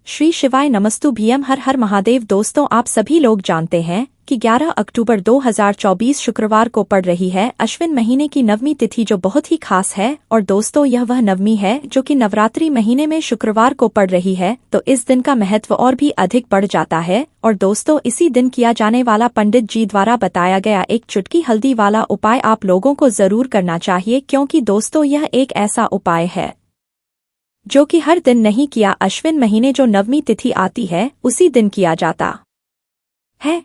श्री शिवाय नमस्तु भीम हर हर महादेव। दोस्तों, आप सभी लोग जानते हैं कि 11 अक्टूबर 2024 शुक्रवार को पड़ रही है अश्विन महीने की नवमी तिथि, जो बहुत ही खास है। और दोस्तों, यह वह नवमी है जो कि नवरात्रि महीने में शुक्रवार को पड़ रही है, तो इस दिन का महत्व और भी अधिक बढ़ जाता है। और दोस्तों, इसी दिन किया जाने वाला पंडित जी द्वारा बताया गया एक चुटकी हल्दी वाला उपाय आप लोगों को जरूर करना चाहिए, क्योंकि दोस्तों यह एक ऐसा उपाय है जो कि हर दिन नहीं किया, अश्विन महीने जो नवमी तिथि आती है उसी दिन किया जाता है।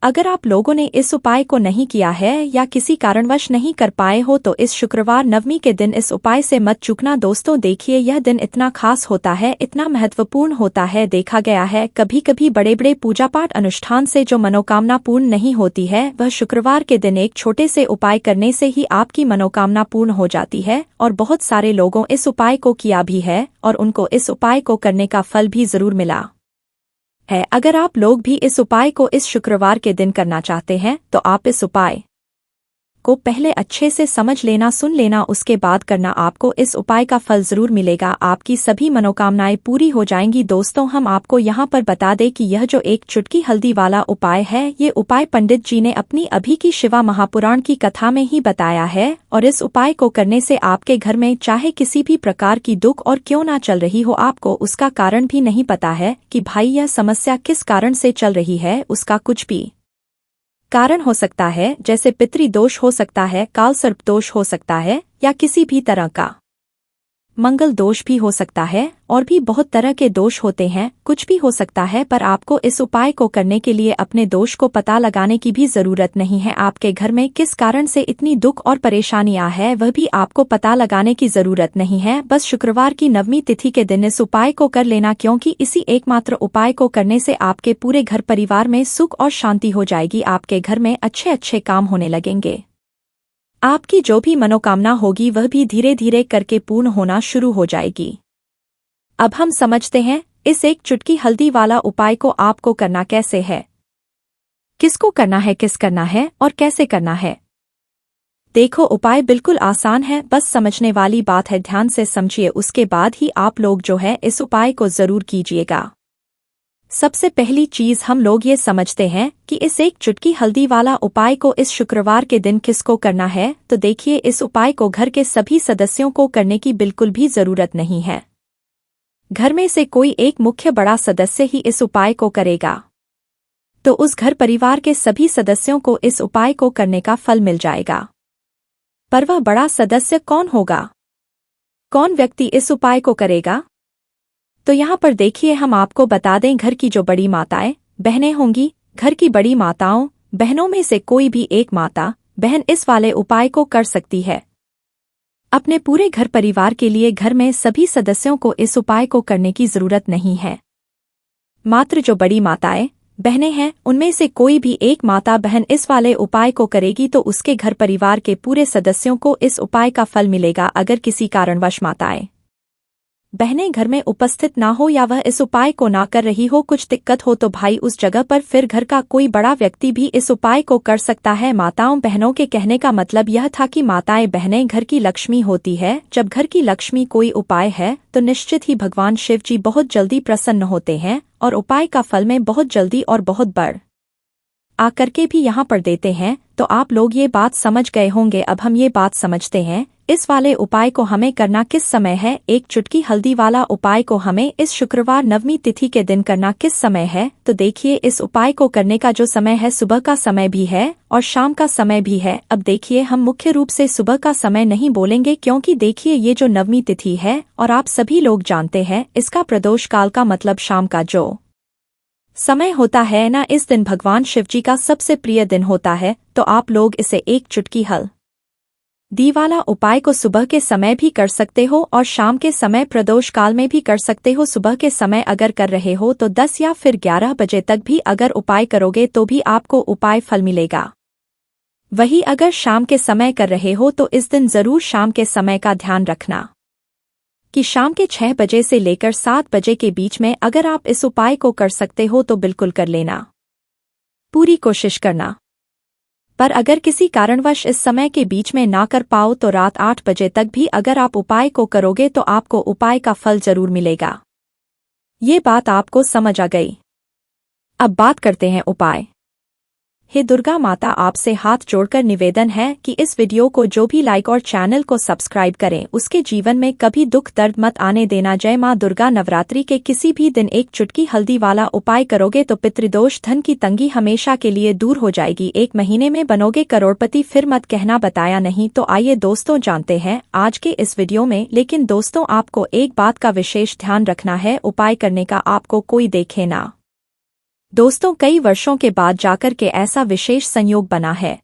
अगर आप लोगों ने इस उपाय को नहीं किया है या किसी कारणवश नहीं कर पाए हो तो इस शुक्रवार नवमी के दिन इस उपाय से मत चूकना। दोस्तों देखिए, यह दिन इतना खास होता है, इतना महत्वपूर्ण होता है। देखा गया है कभी कभी बड़े बड़े पूजा पाठ अनुष्ठान से जो मनोकामना पूर्ण नहीं होती है, वह शुक्रवार के दिन एक छोटे से उपाय करने से ही आपकी मनोकामना पूर्ण हो जाती है। और बहुत सारे लोगों इस उपाय को किया भी है और उनको इस उपाय को करने का फल भी जरूर मिला है। अगर आप लोग भी इस उपाय को इस शुक्रवार के दिन करना चाहते हैं तो आप इस उपाय को पहले अच्छे से समझ लेना, सुन लेना, उसके बाद करना। आपको इस उपाय का फल जरूर मिलेगा, आपकी सभी मनोकामनाएं पूरी हो जाएंगी। दोस्तों, हम आपको यहाँ पर बता दें कि यह जो एक चुटकी हल्दी वाला उपाय है, ये उपाय पंडित जी ने अपनी अभी की शिवा महापुराण की कथा में ही बताया है। और इस उपाय को करने से आपके घर में चाहे किसी भी प्रकार की दुख और क्यों ना चल रही हो, आपको उसका कारण भी नहीं पता है कि भाई यह समस्या किस कारण से चल रही है, उसका कुछ भी कारण हो सकता है, जैसे पितृ दोष हो सकता है, काल सर्प दोष हो सकता है, या किसी भी तरह का मंगल दोष भी हो सकता है, और भी बहुत तरह के दोष होते हैं, कुछ भी हो सकता है। पर आपको इस उपाय को करने के लिए अपने दोष को पता लगाने की भी जरूरत नहीं है। आपके घर में किस कारण से इतनी दुख और परेशानियां है, वह भी आपको पता लगाने की जरूरत नहीं है। बस शुक्रवार की नवमी तिथि के दिन इस उपाय को कर लेना, क्योंकि इसी एकमात्र उपाय को करने से आपके पूरे घर परिवार में सुख और शांति हो जाएगी। आपके घर में अच्छे अच्छे काम होने लगेंगे, आपकी जो भी मनोकामना होगी वह भी धीरे धीरे करके पूर्ण होना शुरू हो जाएगी। अब हम समझते हैं इस एक चुटकी हल्दी वाला उपाय को आपको करना कैसे है, किसको करना है, किस करना है और कैसे करना है। देखो, उपाय बिल्कुल आसान है, बस समझने वाली बात है, ध्यान से समझिए, उसके बाद ही आप लोग जो है इस उपाय को जरूर कीजिएगा। सबसे पहली चीज हम लोग ये समझते हैं कि इस एक चुटकी हल्दी वाला उपाय को इस शुक्रवार के दिन किसको करना है। तो देखिए, इस उपाय को घर के सभी सदस्यों को करने की बिल्कुल भी जरूरत नहीं है। घर में से कोई एक मुख्य बड़ा सदस्य ही इस उपाय को करेगा, तो उस घर परिवार के सभी सदस्यों को इस उपाय को करने का फल मिल जाएगा। पर वह बड़ा सदस्य कौन होगा, कौन व्यक्ति इस उपाय को करेगा? तो यहाँ पर देखिए, हम आपको बता दें, घर की जो बड़ी माताएं बहनें होंगी, घर की बड़ी माताओं बहनों में से कोई भी एक माता बहन इस वाले उपाय को कर सकती है। अपने पूरे घर परिवार के लिए घर में सभी सदस्यों को इस उपाय को करने की जरूरत नहीं है। मात्र जो बड़ी माताएं बहनें हैं, उनमें से कोई भी एक माता बहन इस वाले उपाय को करेगी तो उसके घर परिवार के पूरे सदस्यों को इस उपाय का फल मिलेगा। अगर किसी कारणवश माताएं बहनें घर में उपस्थित ना हो या वह इस उपाय को ना कर रही हो, कुछ दिक्कत हो, तो भाई उस जगह पर फिर घर का कोई बड़ा व्यक्ति भी इस उपाय को कर सकता है। माताओं बहनों के कहने का मतलब यह था कि माताएं बहनें घर की लक्ष्मी होती है। जब घर की लक्ष्मी कोई उपाय है तो निश्चित ही भगवान शिव जी बहुत जल्दी प्रसन्न होते हैं और उपाय का फल में बहुत जल्दी और बहुत बढ़ आकर के भी यहाँ पर देते हैं। तो आप लोग ये बात समझ गए होंगे। अब हम ये बात समझते हैं इस वाले उपाय को हमें करना किस समय है। एक चुटकी हल्दी वाला उपाय को हमें इस शुक्रवार नवमी तिथि के दिन करना किस समय है। तो देखिए, इस उपाय को करने का जो समय है, सुबह का समय भी है और शाम का समय भी है। अब देखिए, हम मुख्य रूप से सुबह का समय नहीं बोलेंगे, क्योंकि देखिए ये जो नवमी तिथि है और आप सभी लोग जानते हैं इसका प्रदोष काल का मतलब शाम का जो समय होता है ना, इस दिन भगवान शिव जी का सबसे प्रिय दिन होता है। तो आप लोग इसे एक चुटकी हल्दी वाला उपाय को सुबह के समय भी कर सकते हो और शाम के समय प्रदोष काल में भी कर सकते हो। सुबह के समय अगर कर रहे हो तो 10 या फिर 11 बजे तक भी अगर उपाय करोगे तो भी आपको उपाय फल मिलेगा। वही अगर शाम के समय कर रहे हो तो इस दिन जरूर शाम के समय का ध्यान रखना कि शाम के 6 बजे से लेकर 7 बजे के बीच में अगर आप इस उपाय को कर सकते हो तो बिल्कुल कर लेना, पूरी कोशिश करना। पर अगर किसी कारणवश इस समय के बीच में ना कर पाओ तो रात 8 बजे तक भी अगर आप उपाय को करोगे तो आपको उपाय का फल जरूर मिलेगा। ये बात आपको समझ आ गई। अब बात करते हैं उपाय। हे दुर्गा माता, आपसे हाथ जोड़कर निवेदन है कि इस वीडियो को जो भी लाइक और चैनल को सब्सक्राइब करें उसके जीवन में कभी दुख दर्द मत आने देना। जय मां दुर्गा। नवरात्रि के किसी भी दिन एक चुटकी हल्दी वाला उपाय करोगे तो पितृदोष, धन की तंगी हमेशा के लिए दूर हो जाएगी। 1 महीने में बनोगे करोड़पति। फिर मत कहना बताया नहीं। तो आइए दोस्तों जानते हैं आज के इस वीडियो में। लेकिन दोस्तों आपको एक बात का विशेष ध्यान रखना है, उपाय करने का आपको कोई देखे ना। दोस्तों कई वर्षों के बाद जाकर के ऐसा विशेष संयोग बना है।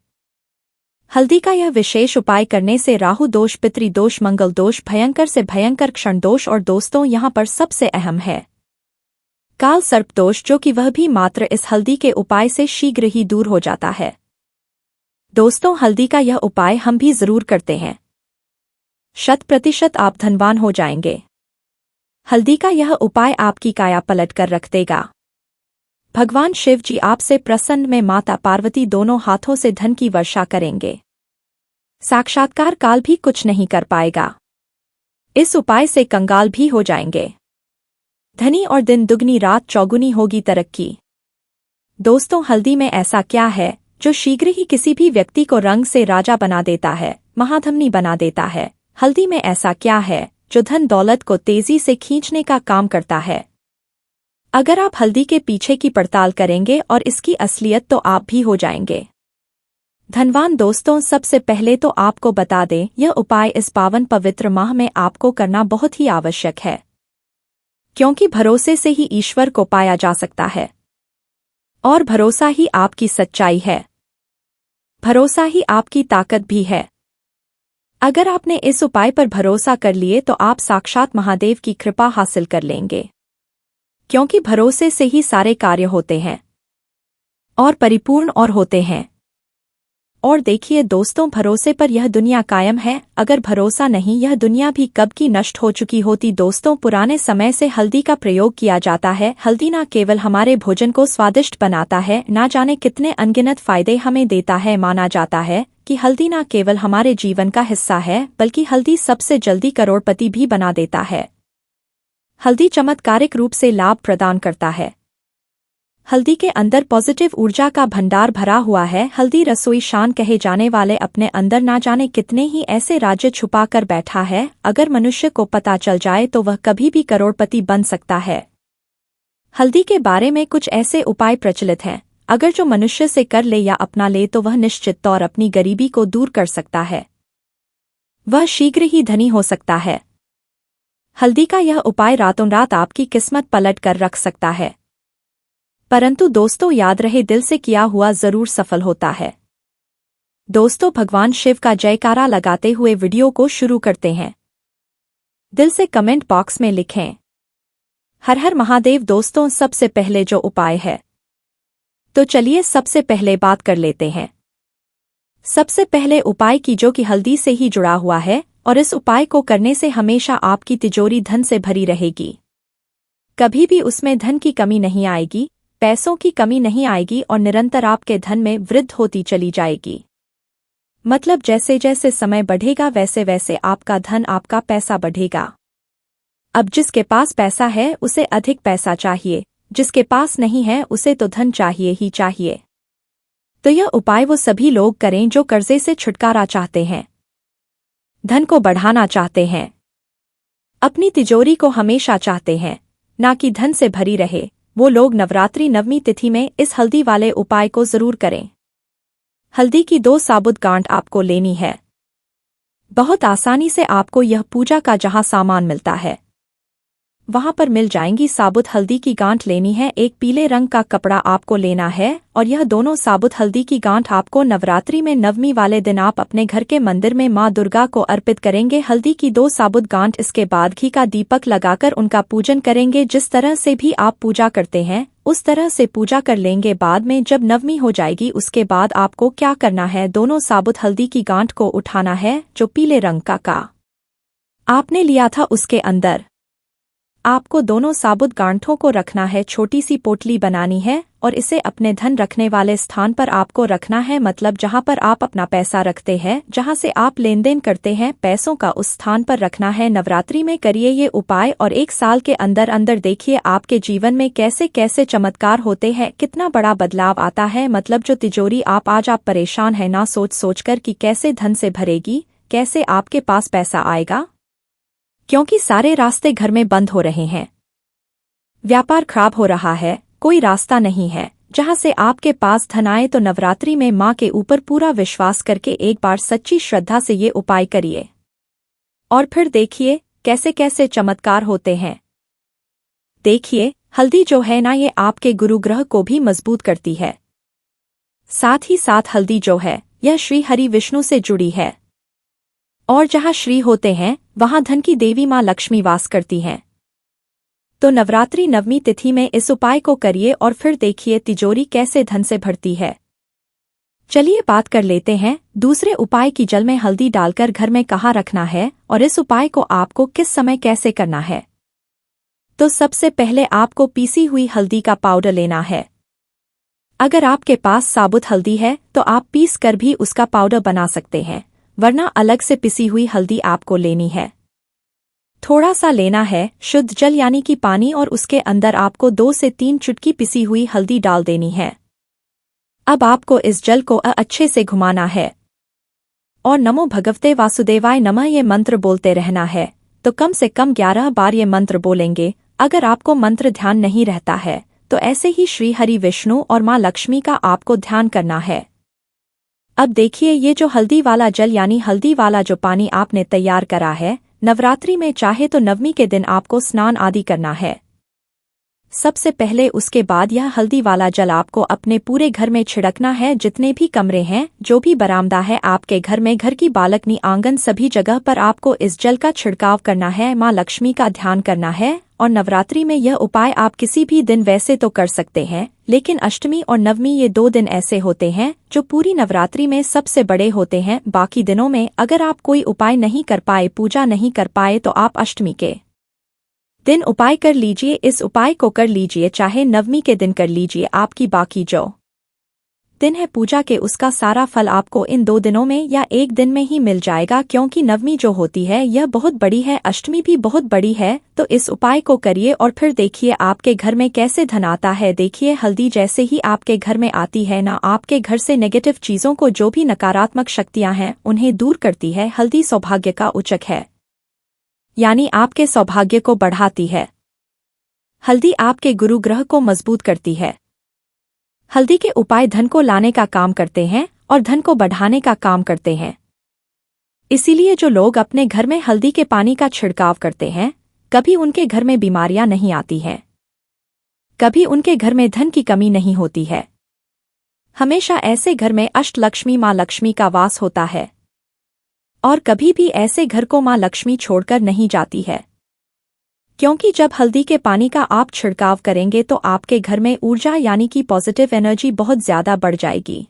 हल्दी का यह विशेष उपाय करने से राहु दोष, पितृदोष, मंगल दोष, भयंकर से भयंकर क्षण दोष और दोस्तों यहाँ पर सबसे अहम है काल सर्प दोष, जो कि वह भी मात्र इस हल्दी के उपाय से शीघ्र ही दूर हो जाता है। दोस्तों हल्दी का यह उपाय हम भी जरूर करते हैं। 100% आप धनवान हो जाएंगे। हल्दी का यह उपाय आपकी काया पलट कर रख देगा। भगवान शिव जी आपसे प्रसन्न में माता पार्वती दोनों हाथों से धन की वर्षा करेंगे। साक्षात्कार काल भी कुछ नहीं कर पाएगा। इस उपाय से कंगाल भी हो जाएंगे। धनी और दिन दुगनी रात चौगुनी होगी तरक्की। दोस्तों हल्दी में ऐसा क्या है जो शीघ्र ही किसी भी व्यक्ति को रंग से राजा बना देता है, महाधनी बना देता है? हल्दी में ऐसा क्या है जो धन दौलत को तेजी से खींचने का काम करता है? अगर आप हल्दी के पीछे की पड़ताल करेंगे और इसकी असलियत तो आप भी हो जाएंगे धनवान। दोस्तों सबसे पहले तो आपको बता दें, यह उपाय इस पावन पवित्र माह में आपको करना बहुत ही आवश्यक है, क्योंकि भरोसे से ही ईश्वर को पाया जा सकता है और भरोसा ही आपकी सच्चाई है, भरोसा ही आपकी ताकत भी है। अगर आपने इस उपाय पर भरोसा कर लिए तो आप साक्षात महादेव की कृपा हासिल कर लेंगे, क्योंकि भरोसे से ही सारे कार्य होते हैं और परिपूर्ण और होते हैं। और देखिए दोस्तों, भरोसे पर यह दुनिया कायम है, अगर भरोसा नहीं यह दुनिया भी कब की नष्ट हो चुकी होती। दोस्तों पुराने समय से हल्दी का प्रयोग किया जाता है। हल्दी न केवल हमारे भोजन को स्वादिष्ट बनाता है, ना जाने कितने अनगिनत फायदे हमें देता है। माना जाता है कि हल्दी न केवल हमारे जीवन का हिस्सा है, बल्कि हल्दी सबसे जल्दी करोड़पति भी बना देता है। हल्दी चमत्कारिक रूप से लाभ प्रदान करता है। हल्दी के अंदर पॉजिटिव ऊर्जा का भंडार भरा हुआ है। हल्दी रसोई शान कहे जाने वाले अपने अंदर ना जाने कितने ही ऐसे राज्य छुपा कर बैठा है। अगर मनुष्य को पता चल जाए तो वह कभी भी करोड़पति बन सकता है। हल्दी के बारे में कुछ ऐसे उपाय प्रचलित हैं, अगर जो मनुष्य से कर ले या अपना ले तो वह निश्चित तौर अपनी गरीबी को दूर कर सकता है, वह शीघ्र ही धनी हो सकता है। हल्दी का यह उपाय रातों रात आपकी किस्मत पलट कर रख सकता है, परंतु दोस्तों याद रहे दिल से किया हुआ जरूर सफल होता है। दोस्तों भगवान शिव का जयकारा लगाते हुए वीडियो को शुरू करते हैं। दिल से कमेंट बॉक्स में लिखें हर हर महादेव। दोस्तों सबसे पहले जो उपाय है, तो चलिए सबसे पहले बात कर लेते हैं। सबसे पहले उपाय की जो कि हल्दी से ही जुड़ा हुआ है, और इस उपाय को करने से हमेशा आपकी तिजोरी धन से भरी रहेगी। कभी भी उसमें धन की कमी नहीं आएगी, पैसों की कमी नहीं आएगी और निरंतर आपके धन में वृद्धि होती चली जाएगी। मतलब जैसे जैसे समय बढ़ेगा वैसे वैसे आपका धन, आपका पैसा बढ़ेगा। अब जिसके पास पैसा है उसे अधिक पैसा चाहिए, जिसके पास नहीं है उसे तो धन चाहिए ही चाहिए। तो यह उपाय वो सभी लोग करें जो कर्जे से छुटकारा चाहते हैं, धन को बढ़ाना चाहते हैं, अपनी तिजोरी को हमेशा चाहते हैं ना कि धन से भरी रहे। वो लोग नवरात्रि नवमी तिथि में इस हल्दी वाले उपाय को जरूर करें। हल्दी की 2 साबुत गांठ आपको लेनी है। बहुत आसानी से आपको यह पूजा का जहां सामान मिलता है वहां पर मिल जाएंगी। साबुत हल्दी की गांठ लेनी है। एक पीले रंग का कपड़ा आपको लेना है और यह दोनों साबुत हल्दी की गांठ आपको नवरात्रि में नवमी वाले दिन आप अपने घर के मंदिर में मां दुर्गा को अर्पित करेंगे। हल्दी की 2 साबुत गांठ, इसके बाद घी का दीपक लगाकर उनका पूजन करेंगे। जिस तरह से भी आप पूजा करते हैं उस तरह से पूजा कर लेंगे। बाद में जब नवमी हो जाएगी उसके बाद आपको क्या करना है, दोनों साबुत हल्दी की गांठ को उठाना है। जो पीले रंग का आपने लिया था उसके अंदर आपको दोनों साबुत गांठों को रखना है। छोटी सी पोटली बनानी है और इसे अपने धन रखने वाले स्थान पर आपको रखना है, मतलब जहां पर आप अपना पैसा रखते हैं, जहां से आप लेन देन करते हैं, पैसों का उस स्थान पर रखना है। नवरात्रि में करिए ये उपाय और 1 साल के अंदर अंदर देखिए आपके जीवन में कैसे कैसे चमत्कार होते हैं, कितना बड़ा बदलाव आता है। मतलब जो तिजोरी आप परेशान है ना सोच सोचकर कि कैसे धन से भरेगी, कैसे आपके पास पैसा आएगा, क्योंकि सारे रास्ते घर में बंद हो रहे हैं, व्यापार खराब हो रहा है, कोई रास्ता नहीं है जहां से आपके पास धन आए। तो नवरात्रि में मां के ऊपर पूरा विश्वास करके एक बार सच्ची श्रद्धा से ये उपाय करिए और फिर देखिए कैसे कैसे चमत्कार होते हैं। देखिए हल्दी जो है ना, ये आपके गुरु ग्रह को भी मजबूत करती है। साथ ही साथ हल्दी जो है यह श्री हरि विष्णु से जुड़ी है, और जहां श्री होते हैं वहां धन की देवी मां लक्ष्मी वास करती हैं। तो नवरात्रि नवमी तिथि में इस उपाय को करिए और फिर देखिए तिजोरी कैसे धन से भरती है। चलिए बात कर लेते हैं दूसरे उपाय की। जल में हल्दी डालकर घर में कहाँ रखना है और इस उपाय को आपको किस समय कैसे करना है। तो सबसे पहले आपको पीसी हुई हल्दी का पाउडर लेना है। अगर आपके पास साबुत हल्दी है तो आप पीस कर भी उसका पाउडर बना सकते हैं, वरना अलग से पिसी हुई हल्दी आपको लेनी है। थोड़ा सा लेना है शुद्ध जल यानी कि पानी, और उसके अंदर आपको 2 से 3 चुटकी पिसी हुई हल्दी डाल देनी है। अब आपको इस जल को अच्छे से घुमाना है और नमो भगवते वासुदेवाय नमः ये मंत्र बोलते रहना है। तो कम से कम 11 बार ये मंत्र बोलेंगे। अगर आपको मंत्र ध्यान नहीं रहता है तो ऐसे ही श्री हरि विष्णु और मां लक्ष्मी का आपको ध्यान करना है। अब देखिए ये जो हल्दी वाला जल यानी हल्दी वाला जो पानी आपने तैयार करा है, नवरात्रि में चाहे तो नवमी के दिन आपको स्नान आदि करना है। सबसे पहले उसके बाद यह हल्दी वाला जल आपको अपने पूरे घर में छिड़कना है। जितने भी कमरे हैं, जो भी बरामदा है आपके घर में, घर की बालकनी, आंगन, सभी जगह पर आपको इस जल का छिड़काव करना है। मां लक्ष्मी का ध्यान करना है। और नवरात्रि में यह उपाय आप किसी भी दिन वैसे तो कर सकते हैं, लेकिन अष्टमी और नवमी ये 2 दिन ऐसे होते हैं जो पूरी नवरात्रि में सबसे बड़े होते हैं। बाकी दिनों में अगर आप कोई उपाय नहीं कर पाए, पूजा नहीं कर पाए, तो आप अष्टमी के दिन उपाय कर लीजिए। इस उपाय को कर लीजिए, चाहे नवमी के दिन कर लीजिए। आपकी बाकी जो दिन है पूजा के, उसका सारा फल आपको इन 2 दिनों में या 1 दिन में ही मिल जाएगा, क्योंकि नवमी जो होती है यह बहुत बड़ी है, अष्टमी भी बहुत बड़ी है। तो इस उपाय को करिए और फिर देखिए आपके घर में कैसे धन आता है। देखिए हल्दी जैसे ही आपके घर में आती है ना, आपके घर से नेगेटिव चीजों को, जो भी नकारात्मक शक्तियां हैं, उन्हें दूर करती है। हल्दी सौभाग्य का उचक है, यानी आपके सौभाग्य को बढ़ाती है। हल्दी आपके गुरु ग्रह को मजबूत करती है। हल्दी के उपाय धन को लाने का काम करते हैं और धन को बढ़ाने का काम करते हैं। इसीलिए जो लोग अपने घर में हल्दी के पानी का छिड़काव करते हैं, कभी उनके घर में बीमारियां नहीं आती हैं, कभी उनके घर में धन की कमी नहीं होती है। हमेशा ऐसे घर में अष्टलक्ष्मी मां लक्ष्मी का वास होता है, और कभी भी ऐसे घर को मां लक्ष्मी छोड़कर नहीं जाती है। क्योंकि जब हल्दी के पानी का आप छिड़काव करेंगे तो आपके घर में ऊर्जा यानी कि पॉजिटिव एनर्जी बहुत ज्यादा बढ़ जाएगी।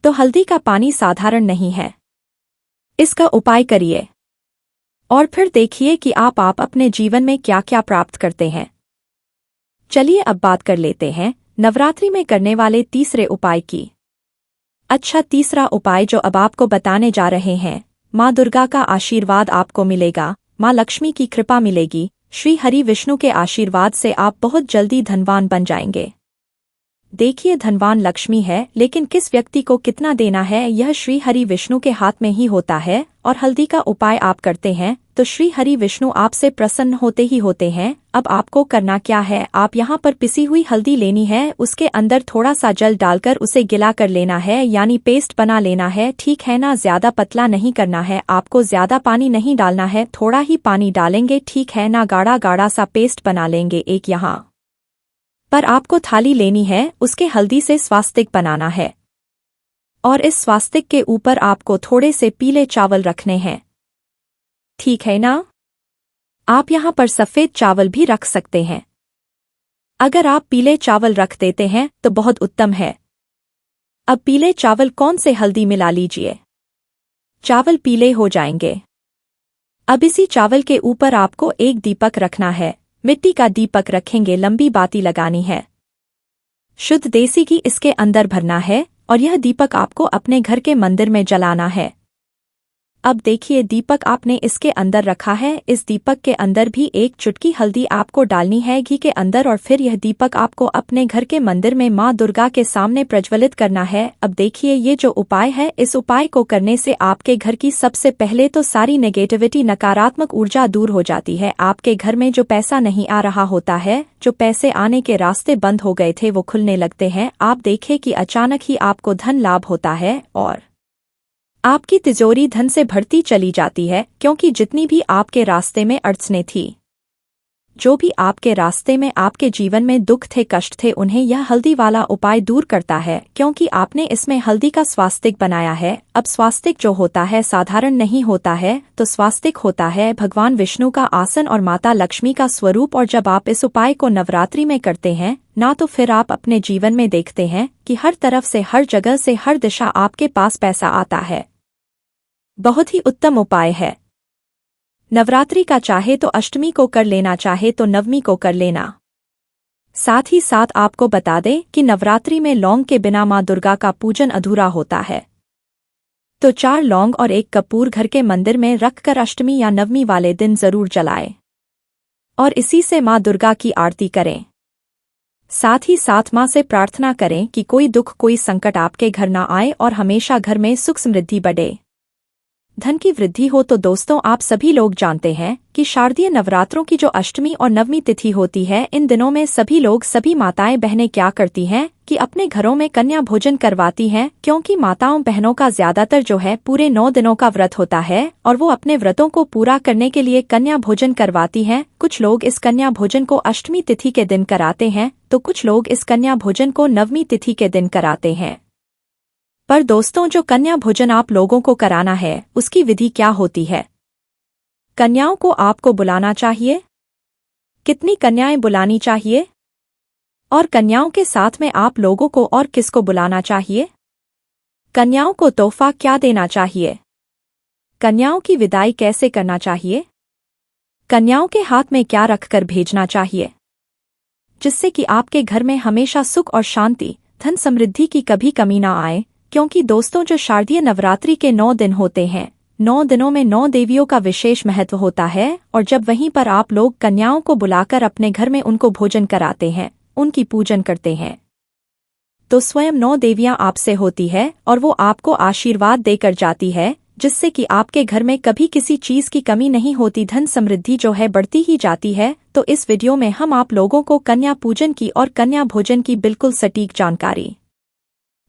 तो हल्दी का पानी साधारण नहीं है, इसका उपाय करिए और फिर देखिए कि आप अपने जीवन में क्या क्या प्राप्त करते हैं। चलिए अब बात कर लेते हैं नवरात्रि में करने वाले तीसरे उपाय की। अच्छा, तीसरा उपाय जो अब आपको बताने जा रहे हैं, माँ दुर्गा का आशीर्वाद आपको मिलेगा, माँ लक्ष्मी की कृपा मिलेगी, श्री हरि विष्णु के आशीर्वाद से आप बहुत जल्दी धनवान बन जाएंगे। देखिए धनवान लक्ष्मी है, लेकिन किस व्यक्ति को कितना देना है यह श्री हरि विष्णु के हाथ में ही होता है। और हल्दी का उपाय आप करते हैं तो श्री हरि विष्णु आपसे प्रसन्न होते ही होते हैं। अब आपको करना क्या है, आप यहाँ पर पिसी हुई हल्दी लेनी है, उसके अंदर थोड़ा सा जल डालकर उसे गिला कर लेना है, यानी पेस्ट बना लेना है। ठीक है ना, ज्यादा पतला नहीं करना है, आपको ज्यादा पानी नहीं डालना है, थोड़ा ही पानी डालेंगे। ठीक है ना, गाढ़ा गाढ़ा सा पेस्ट बना लेंगे। एक यहाँ पर आपको थाली लेनी है, उसके हल्दी से स्वास्तिक बनाना है, और इस स्वास्तिक के ऊपर आपको थोड़े से पीले चावल रखने हैं। ठीक है ना, आप यहाँ पर सफेद चावल भी रख सकते हैं। अगर आप पीले चावल रख देते हैं तो बहुत उत्तम है। अब पीले चावल कौन से हल्दी मिला लीजिए, चावल पीले हो जाएंगे। अब इसी चावल के ऊपर आपको एक दीपक रखना है, मिट्टी का दीपक रखेंगे, लंबी बाती लगानी है। शुद्ध देसी घी इसके अंदर भरना है और यह दीपक आपको अपने घर के मंदिर में जलाना है। अब देखिए दीपक आपने इसके अंदर रखा है। इस दीपक के अंदर भी एक चुटकी हल्दी आपको डालनी है घी के अंदर और फिर यह दीपक आपको अपने घर के मंदिर में माँ दुर्गा के सामने प्रज्वलित करना है। अब देखिए ये जो उपाय है, इस उपाय को करने से आपके घर की सबसे पहले तो सारी नेगेटिविटी, नकारात्मक ऊर्जा दूर हो जाती है। आपके घर में जो पैसा नहीं आ रहा होता है, जो पैसे आने के रास्ते बंद हो गए थे, वो खुलने लगते हैं। आप देखें कि अचानक ही आपको धन लाभ होता है और आपकी तिजोरी धन से भरती चली जाती है, क्योंकि जितनी भी आपके रास्ते में अड़चनें थी, जो भी आपके रास्ते में आपके जीवन में दुख थे, कष्ट थे, उन्हें यह हल्दी वाला उपाय दूर करता है, क्योंकि आपने इसमें हल्दी का स्वास्तिक बनाया है। अब स्वास्तिक जो होता है साधारण नहीं होता है, तो स्वास्तिक होता है भगवान विष्णु का आसन और माता लक्ष्मी का स्वरूप। और जब आप इस उपाय को नवरात्रि में करते हैं ना, तो फिर आप अपने जीवन में देखते हैं कि हर तरफ से, हर जगह से, हर दिशा आपके पास पैसा आता है। बहुत ही उत्तम उपाय है। नवरात्रि का चाहे तो अष्टमी को कर लेना, चाहे तो नवमी को कर लेना। साथ ही साथ आपको बता दें कि नवरात्रि में लौंग के बिना माँ दुर्गा का पूजन अधूरा होता है, तो 4 लौंग और 1 कपूर घर के मंदिर में रखकर अष्टमी या नवमी वाले दिन जरूर जलाएं और इसी से माँ दुर्गा की आरती करें। साथ ही साथ माँ से प्रार्थना करें कि कोई दुख, कोई संकट आपके घर ना आए और हमेशा घर में सुख समृद्धि बढ़े, धन की वृद्धि हो। तो दोस्तों, आप सभी लोग जानते हैं कि शारदीय नवरात्रों की जो अष्टमी और नवमी तिथि होती है, इन दिनों में सभी लोग, सभी माताएं बहनें क्या करती हैं कि अपने घरों में कन्या भोजन करवाती हैं, क्योंकि माताओं बहनों का ज्यादातर जो है पूरे 9 दिनों का व्रत होता है और वो अपने व्रतों को पूरा करने के लिए कन्या भोजन करवाती हैं। कुछ लोग इस कन्या भोजन को अष्टमी तिथि के दिन कराते हैं, तो कुछ लोग इस कन्या भोजन को नवमी तिथि के दिन कराते हैं। पर दोस्तों, जो कन्या भोजन आप लोगों को कराना है, उसकी विधि क्या होती है? कन्याओं को आपको बुलाना चाहिए। कितनी कन्याएं बुलानी चाहिए? और कन्याओं के साथ में आप लोगों को और किसको बुलाना चाहिए? कन्याओं को तोहफा क्या देना चाहिए? कन्याओं की विदाई कैसे करना चाहिए? कन्याओं के हाथ में क्या रखकर भेजना चाहिए, जिससे कि आपके घर में हमेशा सुख और शांति, धन समृद्धि की कभी कमी ना आए। क्योंकि दोस्तों, जो शारदीय नवरात्रि के 9 दिन होते हैं, 9 दिनों में 9 देवियों का विशेष महत्व होता है और जब वहीं पर आप लोग कन्याओं को बुलाकर अपने घर में उनको भोजन कराते हैं, उनकी पूजन करते हैं, तो स्वयं 9 देवियां आपसे होती है और वो आपको आशीर्वाद देकर जाती है, जिससे कि आपके घर में कभी किसी चीज की कमी नहीं होती, धन समृद्धि जो है बढ़ती ही जाती है। तो इस वीडियो में हम आप लोगों को कन्या पूजन की और कन्या भोजन की बिल्कुल सटीक जानकारी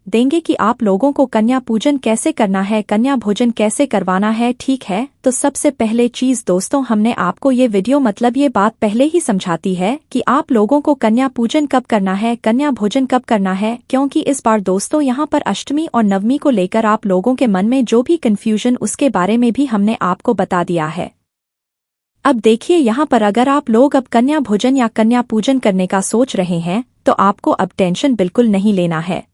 देंगे कि आप लोगों को कन्या पूजन कैसे करना है, कन्या भोजन कैसे करवाना है। ठीक है, तो सबसे पहले चीज दोस्तों, हमने आपको ये वीडियो मतलब ये बात पहले ही समझाती है कि आप लोगों को कन्या पूजन कब करना है, कन्या भोजन कब करना है, क्योंकि इस बार दोस्तों यहाँ पर अष्टमी और नवमी को लेकर आप लोगों के मन में जो भी कंफ्यूजन, उसके बारे में भी हमने आपको बता दिया है। अब देखिए यहाँ पर अगर आप लोग अब कन्या भोजन या कन्या पूजन करने का सोच रहे हैं, तो आपको अब टेंशन बिल्कुल नहीं लेना है।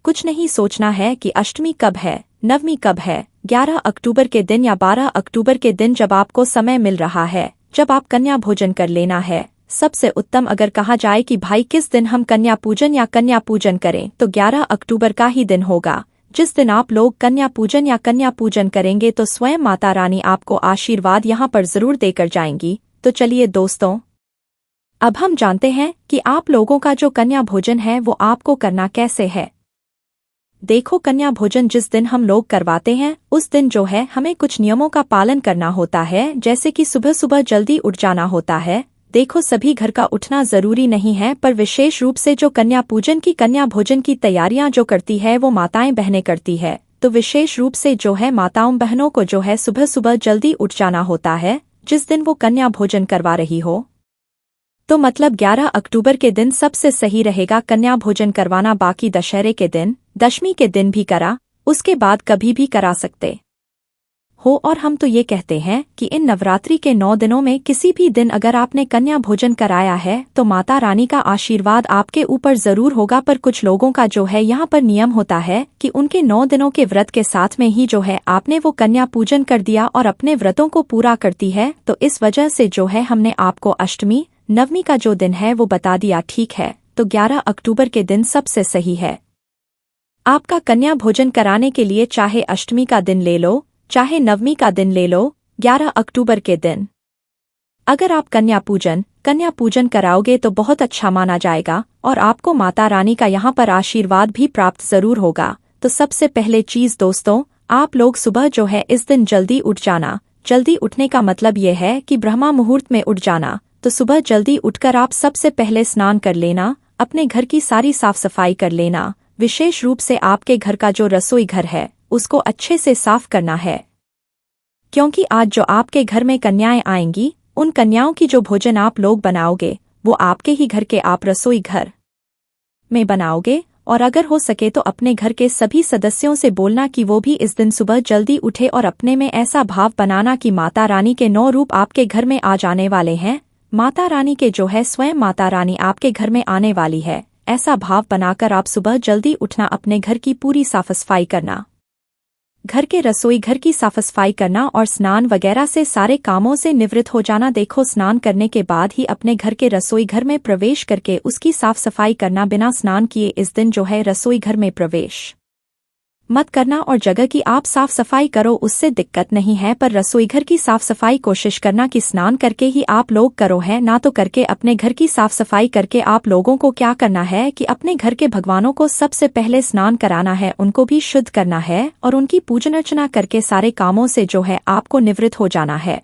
कुछ नहीं सोचना है कि अष्टमी कब है, नवमी कब है। 11 अक्टूबर के दिन या 12 अक्टूबर के दिन जब आपको समय मिल रहा है, जब आप कन्या भोजन कर लेना है। सबसे उत्तम अगर कहा जाए कि भाई किस दिन हम कन्या पूजन या कन्या पूजन करें, तो 11 अक्टूबर का ही दिन होगा। जिस दिन आप लोग कन्या पूजन या कन्या पूजन करेंगे, तो स्वयं माता रानी आपको आशीर्वाद यहाँ पर जरूर देकर जाएंगी। तो चलिए दोस्तों, अब हम जानते हैं कि आप लोगों का जो कन्या भोजन है वो आपको करना कैसे है। देखो, कन्या भोजन जिस दिन हम लोग करवाते हैं, उस दिन जो है हमें कुछ नियमों का पालन करना होता है, जैसे कि सुबह सुबह जल्दी उठ जाना होता है। देखो, सभी घर का उठना जरूरी नहीं है, पर विशेष रूप से जो कन्या पूजन की, कन्या भोजन की तैयारियां जो करती है वो माताएं बहनें करती है, तो विशेष रूप से जो है माताओं बहनों को जो है सुबह सुबह जल्दी उठ जाना होता है, जिस दिन वो कन्या भोजन करवा रही हो। तो मतलब 11 अक्टूबर के दिन सबसे सही रहेगा कन्या भोजन करवाना। बाकी दशहरे के दिन, दशमी के दिन भी करा, उसके बाद कभी भी करा सकते हो। और हम तो ये कहते हैं कि इन नवरात्रि के 9 दिनों में किसी भी दिन अगर आपने कन्या भोजन कराया है, तो माता रानी का आशीर्वाद आपके ऊपर जरूर होगा। पर कुछ लोगों का जो है यहाँ पर नियम होता है कि उनके 9 दिनों के व्रत के साथ में ही जो है आपने वो कन्या पूजन कर दिया और अपने व्रतों को पूरा करती है। तो इस वजह से जो है हमने आपको अष्टमी, नवमी का जो दिन है वो बता दिया। ठीक है, तो 11 अक्टूबर के दिन सबसे सही है। आपका कन्या भोजन कराने के लिए चाहे अष्टमी का दिन ले लो, चाहे नवमी का दिन ले लो, 11 अक्टूबर के दिन अगर आप कन्या पूजन कराओगे तो बहुत अच्छा माना जाएगा और आपको माता रानी का यहाँ पर आशीर्वाद भी प्राप्त जरूर होगा। तो सबसे पहले चीज दोस्तों, आप लोग सुबह जो है इस दिन जल्दी उठ जाना। जल्दी उठने का मतलब यह है कि ब्रह्मा मुहूर्त में उठ जाना। तो सुबह जल्दी उठकर आप सबसे पहले स्नान कर लेना, अपने घर की सारी साफ सफाई कर लेना। विशेष रूप से आपके घर का जो रसोई घर है उसको अच्छे से साफ करना है, क्योंकि आज जो आपके घर में कन्याएं आएंगी उन कन्याओं की जो भोजन आप लोग बनाओगे वो आपके ही घर के आप रसोई घर में बनाओगे। और अगर हो सके तो अपने घर के सभी सदस्यों से बोलना कि वो भी इस दिन सुबह जल्दी उठे और अपने में ऐसा भाव बनाना कि माता रानी के 9 रूप आपके घर में आ जाने वाले हैं। माता रानी के जो है स्वयं माता रानी आपके घर में आने वाली है, ऐसा भाव बनाकर आप सुबह जल्दी उठना, अपने घर की पूरी साफ सफाई करना, घर के रसोई घर की साफ सफाई करना और स्नान वगैरह से सारे कामों से निवृत्त हो जाना। देखो, स्नान करने के बाद ही अपने घर के रसोई घर में प्रवेश करके उसकी साफ सफाई करना। बिना स्नान किए इस दिन जो है रसोई घर में प्रवेश मत करना। और जगह की आप साफ सफाई करो, उससे दिक्कत नहीं है, पर रसोई घर की साफ सफाई कोशिश करना कि स्नान करके ही आप लोग करो है, ना तो करके अपने घर की साफ सफाई करके। आप लोगों को क्या करना है कि अपने घर के भगवानों को सबसे पहले स्नान कराना है, उनको भी शुद्ध करना है और उनकी पूजन अर्चना करके सारे कामों से जो है आपको निवृत्त हो जाना है।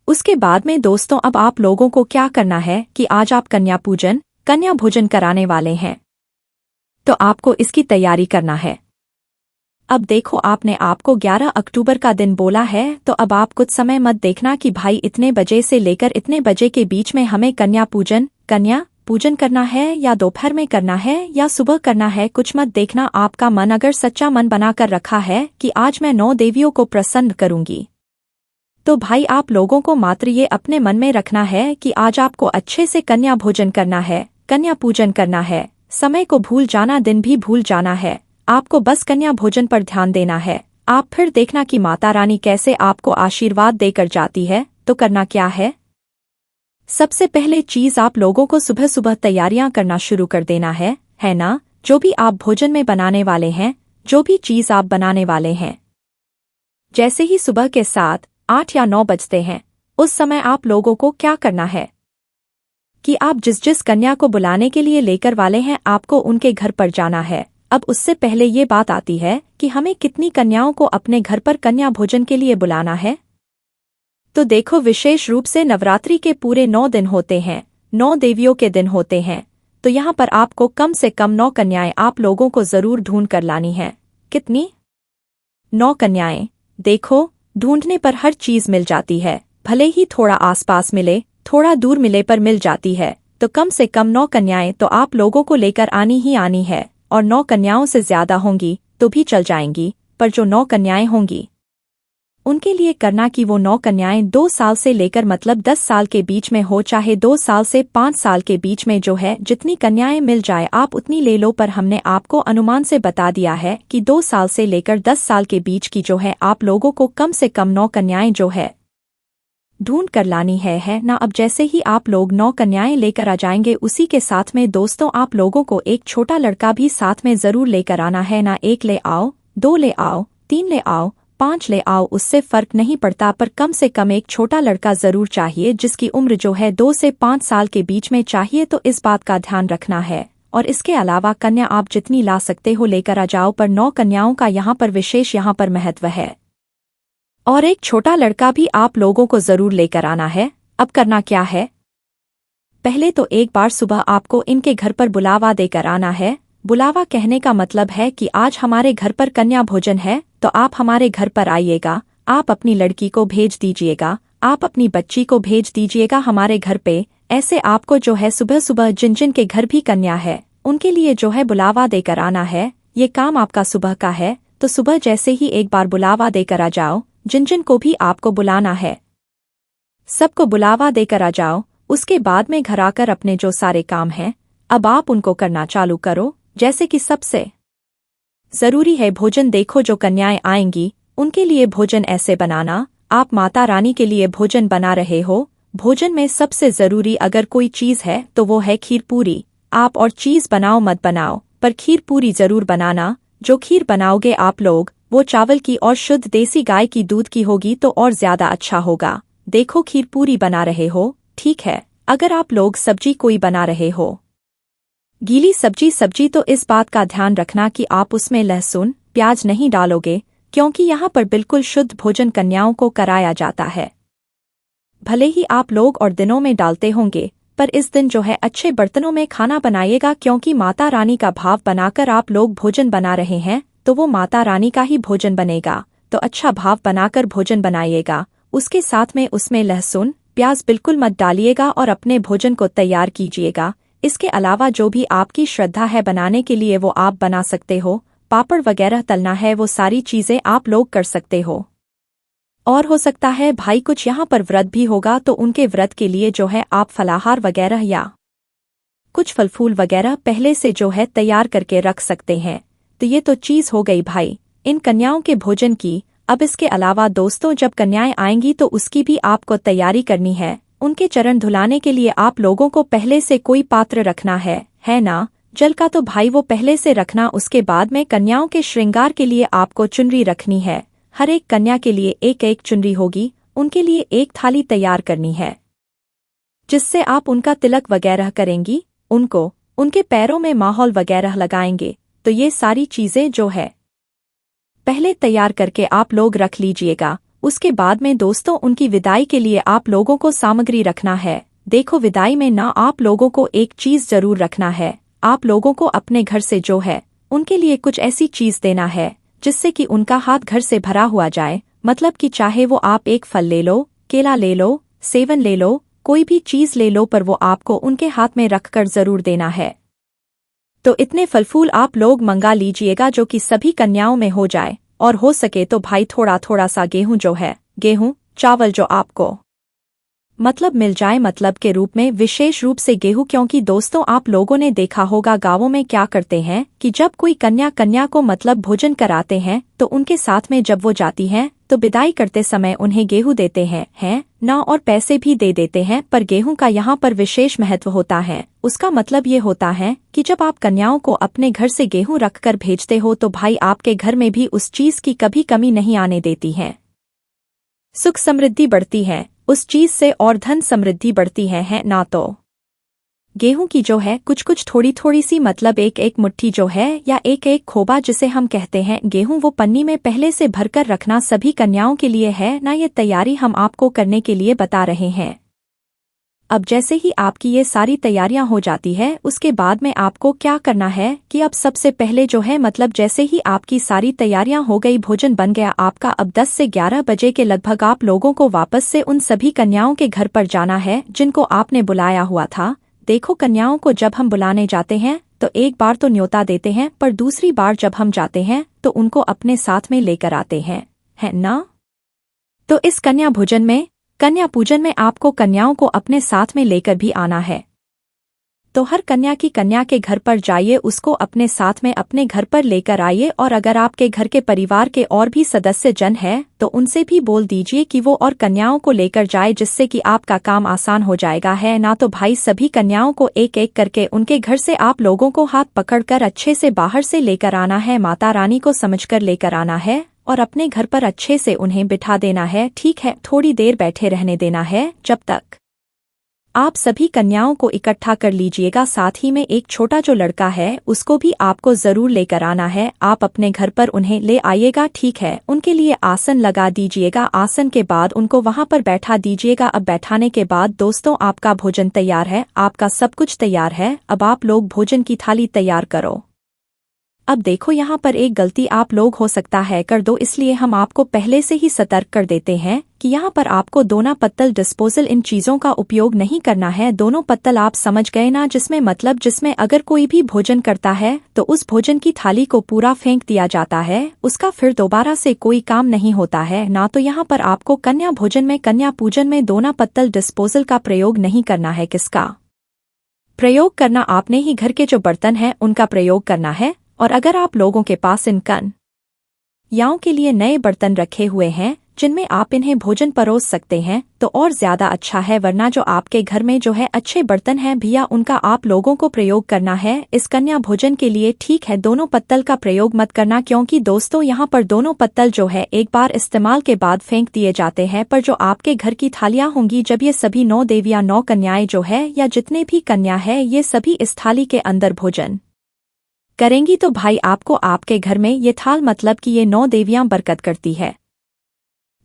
उसके बाद में दोस्तों अब आप लोगों को क्या करना है कि आज आप कन्या भोजन कराने वाले हैं, तो आपको इसकी तैयारी करना है। अब देखो, आपने आपको 11 अक्टूबर का दिन बोला है, तो अब आप कुछ समय मत देखना कि भाई इतने बजे से लेकर इतने बजे के बीच में हमें कन्या पूजन करना है या दोपहर में करना है या सुबह करना है। कुछ मत देखना। आपका मन अगर सच्चा मन बनाकर रखा है कि आज मैं 9 देवियों को प्रसन्न करूंगी, तो भाई आप लोगों को मात्र ये अपने मन में रखना है कि आज आपको अच्छे से कन्या भोजन करना है, कन्या पूजन करना है। समय को भूल जाना, दिन भी भूल जाना है, आपको बस कन्या भोजन पर ध्यान देना है। आप फिर देखना कि माता रानी कैसे आपको आशीर्वाद देकर जाती है। तो करना क्या है, सबसे पहले चीज आप लोगों को सुबह सुबह तैयारियां करना शुरू कर देना है ना। जो भी आप भोजन में बनाने वाले हैं, जो भी चीज आप बनाने वाले हैं, जैसे ही सुबह के 7, 8 या 9 बजते हैं, उस समय आप लोगों को क्या करना है कि आप जिस कन्या को बुलाने के लिए लेकर वाले हैं, आपको उनके घर पर जाना है। अब उससे पहले ये बात आती है कि हमें कितनी कन्याओं को अपने घर पर कन्या भोजन के लिए बुलाना है। तो देखो, विशेष रूप से नवरात्रि के पूरे 9 दिन होते हैं, 9 देवियों के दिन होते हैं, तो यहाँ पर आपको कम से कम 9 कन्याएं आप लोगों को जरूर ढूंढ कर लानी है। कितनी? 9 कन्याएं। देखो, ढूंढने पर हर चीज मिल जाती है, भले ही थोड़ा आसपास मिले, थोड़ा दूर मिले, पर मिल जाती है। तो कम से कम 9 कन्याएं तो आप लोगों को लेकर आनी ही आनी है। और 9 कन्याओं से ज्यादा होंगी तो भी चल जाएंगी, पर जो 9 कन्याएं होंगी उनके लिए करना कि वो 9 कन्याएं 2 साल से लेकर मतलब 10 साल के बीच में हो, चाहे 2 साल से 5 साल के बीच में जो है जितनी कन्याएं मिल जाए आप उतनी ले लो। पर हमने आपको अनुमान से बता दिया है कि 2 साल से लेकर 10 साल के बीच की जो है आप लोगों को कम से कम 9 कन्याएं जो है ढूंढ कर लानी है ना। अब जैसे ही आप लोग 9 कन्याएं लेकर आ जाएंगे, उसी के साथ में दोस्तों आप लोगों को एक छोटा लड़का भी साथ में जरूर लेकर आना है ना। 1 ले आओ, 2 ले आओ, 3 ले आओ, 5 ले आओ, उससे फर्क नहीं पड़ता, पर कम से कम एक छोटा लड़का जरूर चाहिए जिसकी उम्र जो है 2 से 5 साल के बीच में चाहिए। तो इस बात का ध्यान रखना है। और इसके अलावा कन्या आप जितनी ला सकते हो लेकर आ जाओ, पर 9 कन्याओं का यहाँ पर विशेष यहाँ पर महत्व है। और एक छोटा लड़का भी आप लोगों को जरूर लेकर आना है। अब करना क्या है, पहले तो एक बार सुबह आपको इनके घर पर बुलावा देकर आना है। बुलावा कहने का मतलब है कि आज हमारे घर पर कन्या भोजन है, तो आप हमारे घर पर आइएगा। आप अपनी लड़की को भेज दीजिएगा, आप अपनी बच्ची को भेज दीजिएगा हमारे घर पे। ऐसे आपको जो है सुबह सुबह जिन जिन के घर भी कन्या है उनके लिए जो है बुलावा देकर आना है। ये काम आपका सुबह का है, तो सुबह जैसे ही एक बार बुलावा देकर आ जाओ, जिन जिन को भी आपको बुलाना है सबको बुलावा देकर आ जाओ। उसके बाद में घर आकर अपने जो सारे काम हैं अब आप उनको करना चालू करो। जैसे कि सबसे जरूरी है भोजन। देखो, जो कन्याएं आएंगी उनके लिए भोजन ऐसे बनाना, आप माता रानी के लिए भोजन बना रहे हो। भोजन में सबसे जरूरी अगर कोई चीज है तो वो है खीर पूरी। आप और चीज़ बनाओ मत बनाओ, पर खीर पूरी जरूर बनाना। जो खीर बनाओगे आप लोग वो चावल की और शुद्ध देसी गाय की दूध की होगी तो और ज्यादा अच्छा होगा। देखो खीर पूरी बना रहे हो, ठीक है। अगर आप लोग सब्जी कोई बना रहे हो, गीली सब्जी तो इस बात का ध्यान रखना कि आप उसमें लहसुन प्याज नहीं डालोगे, क्योंकि यहाँ पर बिल्कुल शुद्ध भोजन कन्याओं को कराया जाता है। भले ही आप लोग और दिनों में डालते होंगे, पर इस दिन जो है अच्छे बर्तनों में खाना बनाइएगा, क्योंकि माता रानी का भाव बनाकर आप लोग भोजन बना रहे हैं तो वो माता रानी का ही भोजन बनेगा। तो अच्छा भाव बनाकर भोजन बनाइएगा। उसके साथ में उसमें लहसुन प्याज बिल्कुल मत डालिएगा और अपने भोजन को तैयार कीजिएगा। इसके अलावा जो भी आपकी श्रद्धा है बनाने के लिए वो आप बना सकते हो। पापड़ वगैरह तलना है वो सारी चीजें आप लोग कर सकते हो। और हो सकता है भाई कुछ यहाँ पर व्रत भी होगा तो उनके व्रत के लिए जो है आप फलाहार वगैरह या कुछ फल फूल वगैरह पहले से जो है तैयार करके रख सकते हैं। तो ये तो चीज हो गई भाई इन कन्याओं के भोजन की। अब इसके अलावा दोस्तों जब कन्याएं आएंगी तो उसकी भी आपको तैयारी करनी है। उनके चरण धुलाने के लिए आप लोगों को पहले से कोई पात्र रखना है ना। जल का तो भाई वो पहले से रखना। उसके बाद में कन्याओं के श्रृंगार के लिए आपको चुनरी रखनी है। हर एक कन्या के लिए एक एक चुनरी होगी। उनके लिए एक थाली तैयार करनी है जिससे आप उनका तिलक वगैरह करेंगी, उनको उनके पैरों में माहौल वगैरह लगाएंगे। तो ये सारी चीजें जो है पहले तैयार करके आप लोग रख लीजिएगा। उसके बाद में दोस्तों उनकी विदाई के लिए आप लोगों को सामग्री रखना है। देखो विदाई में ना आप लोगों को एक चीज जरूर रखना है। आप लोगों को अपने घर से जो है उनके लिए कुछ ऐसी चीज देना है जिससे कि उनका हाथ घर से भरा हुआ जाए। मतलब कि चाहे वो आप एक फल ले लो, केला ले लो, सेवन ले लो, कोई भी चीज ले लो, पर वो आपको उनके हाथ में रखकर जरूर देना है। तो इतने फल फूल आप लोग मंगा लीजिएगा जो कि सभी कन्याओं में हो जाए। और हो सके तो भाई थोड़ा थोड़ा सा गेहूं जो है गेहूं चावल जो आपको मतलब मिल जाए, मतलब के रूप में विशेष रूप से गेहूं। क्योंकि दोस्तों आप लोगों ने देखा होगा गांवों में क्या करते हैं कि जब कोई कन्या को मतलब भोजन कराते हैं तो उनके साथ में जब वो जाती हैं तो विदाई करते समय उन्हें गेहूं देते हैं ना, और पैसे भी दे देते हैं। पर गेहूं का यहाँ पर विशेष महत्व होता है। उसका मतलब ये होता है कि जब आप कन्याओं को अपने घर से गेहूं रखकर भेजते हो तो भाई आपके घर में भी उस चीज की कभी कमी नहीं आने देती है। सुख समृद्धि बढ़ती है उस चीज से और धन समृद्धि बढ़ती है ना। तो गेहूं की जो है कुछ थोड़ी थोड़ी सी मतलब एक एक मुट्ठी जो है या एक एक खोबा जिसे हम कहते हैं गेहूं, वो पन्नी में पहले से भरकर रखना सभी कन्याओं के लिए है ना। ये तैयारी हम आपको करने के लिए बता रहे हैं। अब जैसे ही आपकी ये सारी तैयारियां हो जाती है उसके बाद में आपको क्या करना है कि अब सबसे पहले जो है मतलब जैसे ही आपकी सारी तैयारियां हो गई, भोजन बन गया आपका, अब 10 से 11 बजे के लगभग आप लोगों को वापस से उन सभी कन्याओं के घर पर जाना है जिनको आपने बुलाया हुआ था। देखो कन्याओं को जब हम बुलाने जाते हैं तो एक बार तो न्योता देते हैं, पर दूसरी बार जब हम जाते हैं तो उनको अपने साथ में लेकर आते हैं, है ना। तो इस कन्या भोजन में कन्या पूजन में आपको कन्याओं को अपने साथ में लेकर भी आना है। तो हर कन्या के घर पर जाइए, उसको अपने साथ में अपने घर पर लेकर आइए। और अगर आपके घर के परिवार के और भी सदस्य जन हैं तो उनसे भी बोल दीजिए कि वो और कन्याओं को लेकर जाए, जिससे कि आपका काम आसान हो जाएगा, है ना। तो भाई सभी कन्याओं को एक एक करके उनके घर से आप लोगों को हाथ पकड़कर अच्छे से बाहर से लेकर आना है, माता रानी को समझकर लेकर आना है और अपने घर पर अच्छे से उन्हें बिठा देना है। ठीक है, थोड़ी देर बैठे रहने देना है जब तक आप सभी कन्याओं को इकट्ठा कर लीजिएगा। साथ ही में एक छोटा जो लड़का है उसको भी आपको जरूर लेकर आना है। आप अपने घर पर उन्हें ले आइएगा, ठीक है। उनके लिए आसन लगा दीजिएगा। आसन के बाद उनको वहां पर बैठा दीजिएगा। अब बैठाने के बाद दोस्तों आपका भोजन तैयार है, आपका सब कुछ तैयार है। अब आप लोग भोजन की थाली तैयार करो। अब देखो यहाँ पर एक गलती आप लोग हो सकता है कर दो, इसलिए हम आपको पहले से ही सतर्क कर देते हैं कि यहाँ पर आपको दोना पत्तल डिस्पोजल इन चीजों का उपयोग नहीं करना है। दोनों पत्तल आप समझ गए ना, जिसमें अगर कोई भी भोजन करता है तो उस भोजन की थाली को पूरा फेंक दिया जाता है, उसका फिर दोबारा से कोई काम नहीं होता है ना। तो यहाँ पर आपको कन्या पूजन में दोना पत्तल डिस्पोजल का प्रयोग नहीं करना है। किसका प्रयोग करना, आपने ही घर के जो बर्तन हैं उनका प्रयोग करना है। और अगर आप लोगों के पास इन कन्याओं के लिए नए बर्तन रखे हुए हैं जिनमें आप इन्हें भोजन परोस सकते हैं तो और ज्यादा अच्छा है, वरना जो आपके घर में जो है अच्छे बर्तन हैं भैया उनका आप लोगों को प्रयोग करना है इस कन्या भोजन के लिए। ठीक है, दोनों पत्तल का प्रयोग मत करना, क्योंकि दोस्तों यहाँ पर दोनों पत्तल जो है एक बार इस्तेमाल के बाद फेंक दिए जाते हैं। पर जो आपके घर की थालियां होंगी, जब ये सभी 9 देवियां 9 कन्याएं जो है या जितने भी कन्या है ये सभी इस थाली के अंदर भोजन करेंगी, तो भाई आपको आपके घर में ये थाल मतलब कि ये 9 देवियां बरकत करती है,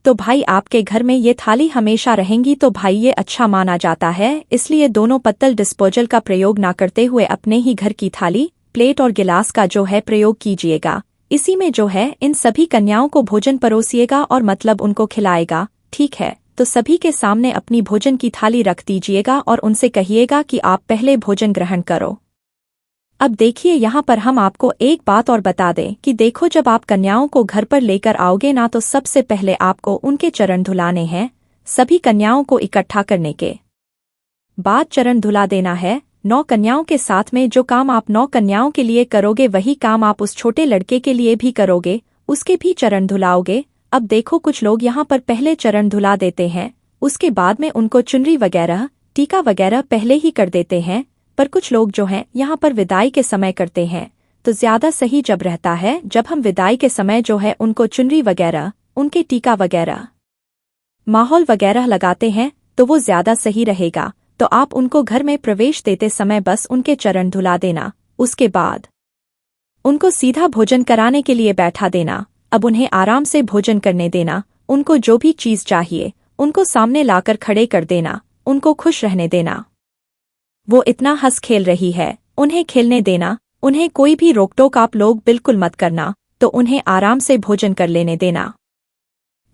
तो भाई आपके घर में ये थाली हमेशा रहेंगी, तो भाई ये अच्छा माना जाता है। इसलिए दोनों पत्तल डिस्पोजल का प्रयोग ना करते हुए अपने ही घर की थाली, प्लेट और गिलास का जो है प्रयोग कीजिएगा। इसी में जो है इन सभी कन्याओं को भोजन परोसिएगा और मतलब उनको खिलाएगा। ठीक है, तो सभी के सामने अपनी भोजन की थाली रख दीजिएगा और उनसे कहिएगा कि आप पहले भोजन ग्रहण करो। अब देखिए यहाँ पर हम आपको एक बात और बता दें कि देखो, जब आप कन्याओं को घर पर लेकर आओगे ना, तो सबसे पहले आपको उनके चरण धुलाने हैं। सभी कन्याओं को इकट्ठा करने के बाद चरण धुला देना है। 9 कन्याओं के साथ में जो काम आप 9 कन्याओं के लिए करोगे वही काम आप उस छोटे लड़के के लिए भी करोगे, उसके भी चरण धुलाओगे। अब देखो, कुछ लोग यहाँ पर पहले चरण धुला देते हैं, उसके बाद में उनको चुनरी वगैरह टीका वगैरह पहले ही कर देते हैं। पर कुछ लोग जो हैं यहाँ पर विदाई के समय करते हैं, तो ज्यादा सही जब रहता है जब हम विदाई के समय जो है उनको चुनरी वगैरह उनके टीका वगैरह माहौल वगैरह लगाते हैं, तो वो ज्यादा सही रहेगा। तो आप उनको घर में प्रवेश देते समय बस उनके चरण धुला देना, उसके बाद उनको सीधा भोजन कराने के लिए बैठा देना। अब उन्हें आराम से भोजन करने देना, उनको जो भी चीज चाहिए उनको सामने लाकर खड़े कर देना, उनको खुश रहने देना। वो इतना हंस खेल रही है, उन्हें खेलने देना, उन्हें कोई भी रोक-टोक आप लोग बिल्कुल मत करना, तो उन्हें आराम से भोजन कर लेने देना।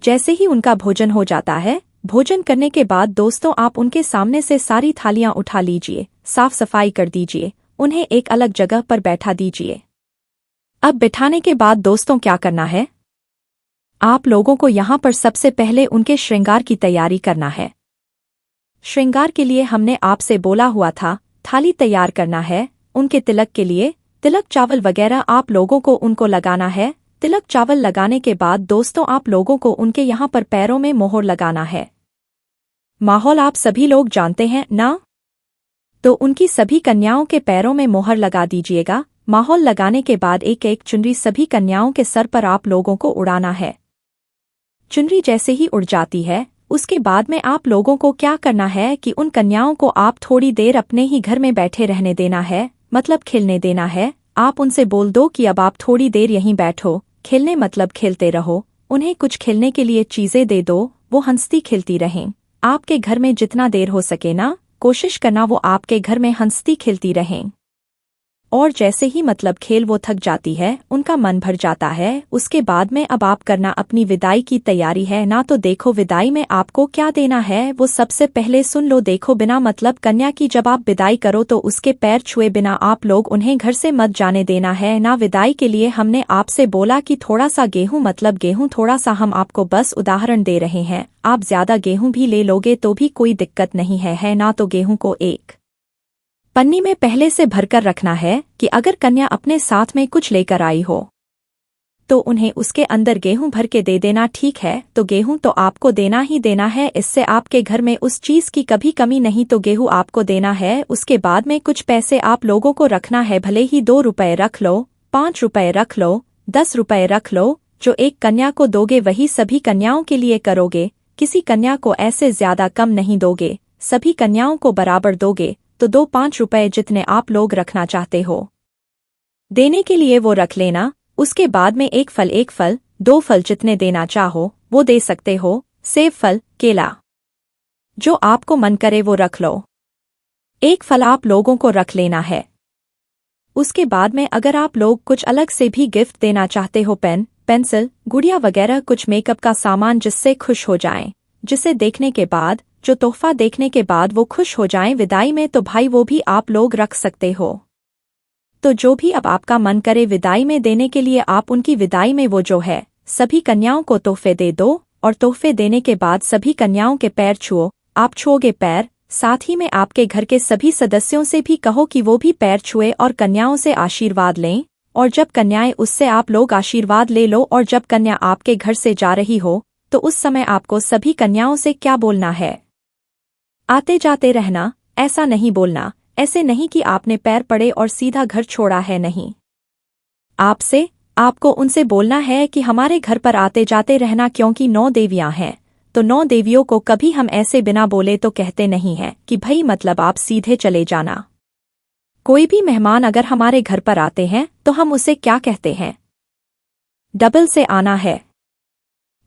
जैसे ही उनका भोजन हो जाता है, भोजन करने के बाद दोस्तों आप उनके सामने से सारी थालियां उठा लीजिए, साफ सफाई कर दीजिए, उन्हें एक अलग जगह पर बैठा दीजिए। अब बिठाने के बाद दोस्तों क्या करना है, आप लोगों को यहाँ पर सबसे पहले उनके श्रृंगार की तैयारी करना है। श्रृंगार के लिए हमने आपसे बोला हुआ था थाली तैयार करना है। उनके तिलक के लिए तिलक चावल वगैरह आप लोगों को उनको लगाना है। तिलक चावल लगाने के बाद दोस्तों आप लोगों को उनके यहाँ पर पैरों में मोहर लगाना है। माहौल आप सभी लोग जानते हैं ना, तो उनकी सभी कन्याओं के पैरों में मोहर लगा दीजिएगा। माहौल लगाने के बाद एक एक चुनरी सभी कन्याओं के सर पर आप लोगों को उड़ाना है। चुनरी जैसे ही उड़ जाती है, उसके बाद में आप लोगों को क्या करना है कि उन कन्याओं को आप थोड़ी देर अपने ही घर में बैठे रहने देना है, मतलब खेलने देना है। आप उनसे बोल दो कि अब आप थोड़ी देर यहीं बैठो, खेलने मतलब खेलते रहो। उन्हें कुछ खेलने के लिए चीजें दे दो, वो हंसती खेलती रहें। आपके घर में जितना देर हो सके ना, कोशिश करना वो आपके घर में हंसती खेलती रहें। और जैसे ही मतलब खेल वो थक जाती है, उनका मन भर जाता है, उसके बाद में अब आप करना अपनी विदाई की तैयारी है ना। तो देखो विदाई में आपको क्या देना है वो सबसे पहले सुन लो। देखो, बिना मतलब कन्या की जब आप विदाई करो तो उसके पैर छुए बिना आप लोग उन्हें घर से मत जाने देना है ना। विदाई के लिए हमने आपसे बोला कि थोड़ा सा गेहूं मतलब गेहूं थोड़ा सा, हम आपको बस उदाहरण दे रहे हैं। आप ज्यादा गेहूं भी ले लोगे तो भी कोई दिक्कत नहीं है ना। तो गेहूं को एक पन्नी में पहले से भरकर रखना है कि अगर कन्या अपने साथ में कुछ लेकर आई हो तो उन्हें उसके अंदर गेहूं भर के दे देना। ठीक है, तो गेहूं तो आपको देना ही देना है, इससे आपके घर में उस चीज की कभी कमी नहीं। तो गेहूं आपको देना है। उसके बाद में कुछ पैसे आप लोगों को रखना है, भले ही 2 रुपए रख लो, 5 रुपए रख लो, 10 रुपए रख लो। जो एक कन्या को दोगे वही सभी कन्याओं के लिए करोगे। किसी कन्या को ऐसे ज्यादा कम नहीं दोगे, सभी कन्याओं को बराबर दोगे। तो 2-5 रुपए जितने आप लोग रखना चाहते हो देने के लिए वो रख लेना। उसके बाद में एक फल 2 फल जितने देना चाहो वो दे सकते हो। सेब फल, केला, जो आपको मन करे वो रख लो। एक फल आप लोगों को रख लेना है। उसके बाद में अगर आप लोग कुछ अलग से भी गिफ्ट देना चाहते हो, पेन, पेंसिल, गुड़िया वगैरह, कुछ मेकअप का सामान जिससे खुश हो जाएं, जिसे देखने के बाद, जो तोहफा देखने के बाद वो खुश हो जाएं विदाई में, तो भाई वो भी आप लोग रख सकते हो। तो जो भी अब आपका मन करे विदाई में देने के लिए, आप उनकी विदाई में वो जो है सभी कन्याओं को तोहफे दे दो। और तोहफे देने के बाद सभी कन्याओं के पैर छुओ। आप छुओगे पैर, साथ ही में आपके घर के सभी सदस्यों से भी कहो कि वो भी पैर छुए और कन्याओं से आशीर्वाद लें। और जब कन्याएं उससे आप लोग आशीर्वाद ले लो, और जब कन्या आपके घर से जा रही हो तो उस समय आपको सभी कन्याओं से क्या बोलना है? आते जाते रहना, ऐसा नहीं बोलना। ऐसे नहीं कि आपने पैर पड़े और सीधा घर छोड़ा है, नहीं। आपको उनसे बोलना है कि हमारे घर पर आते जाते रहना, क्योंकि 9 देवियां हैं, तो 9 देवियों को कभी हम ऐसे बिना बोले तो कहते नहीं हैं कि भई मतलब आप सीधे चले जाना। कोई भी मेहमान अगर हमारे घर पर आते हैं तो हम उसे क्या कहते हैं? डबल से आना है।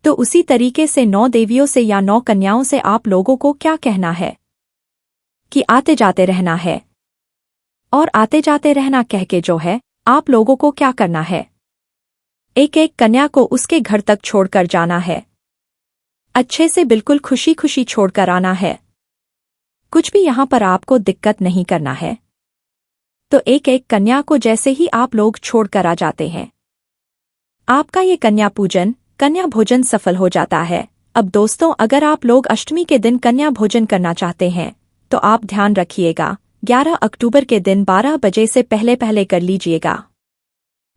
तो उसी तरीके से 9 देवियों से या 9 कन्याओं से आप लोगों को क्या कहना है? कि आते जाते रहना है। और आते जाते रहना कह के जो है, आप लोगों को क्या करना है? एक एक कन्या को उसके घर तक छोड़कर जाना है। अच्छे से बिल्कुल खुशी खुशी छोड़कर आना है। कुछ भी यहाँ पर आपको दिक्कत नहीं करना है। तो एक एक कन्या को जैसे ही आप लोग छोड़कर आ जाते हैं, आपका ये कन्या पूजन, कन्या भोजन सफल हो जाता है। अब दोस्तों, अगर आप लोग अष्टमी के दिन कन्या भोजन करना चाहते हैं तो आप ध्यान रखिएगा, 11 अक्टूबर के दिन 12 बजे से पहले पहले कर लीजिएगा।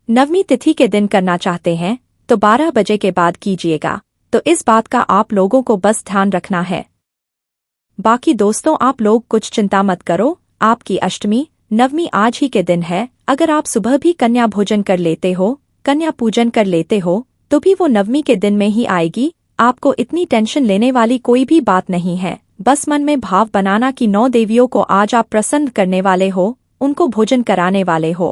नवमी तिथि के दिन करना चाहते हैं तो 12 बजे के बाद कीजिएगा। तो इस बात का आप लोगों को बस ध्यान रखना है। बाकी दोस्तों, आप लोग कुछ चिंता मत करो, आपकी अष्टमी नवमी आज ही के दिन है। अगर आप सुबह भी कन्या भोजन कर लेते हो, कन्या पूजन कर लेते हो, तो भी वो नवमी के दिन में ही आएगी। आपको इतनी टेंशन लेने वाली कोई भी बात नहीं है। बस मन में भाव बनाना कि 9 देवियों को आज आप प्रसन्न करने वाले हो, उनको भोजन कराने वाले हो,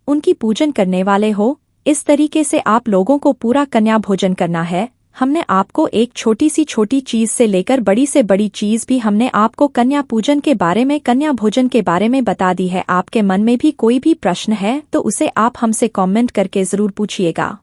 उनकी पूजन करने वाले हो। इस तरीके से आप लोगों को पूरा कन्या भोजन करना है। हमने आपको एक छोटी सी छोटी चीज से लेकर बड़ी से बड़ी चीज भी हमने आपको कन्या पूजन के बारे में, कन्या भोजन के बारे में बता दी है। आपके मन में भी कोई भी प्रश्न है तो उसे आप हमसे कमेंट करके जरूर पूछिएगा।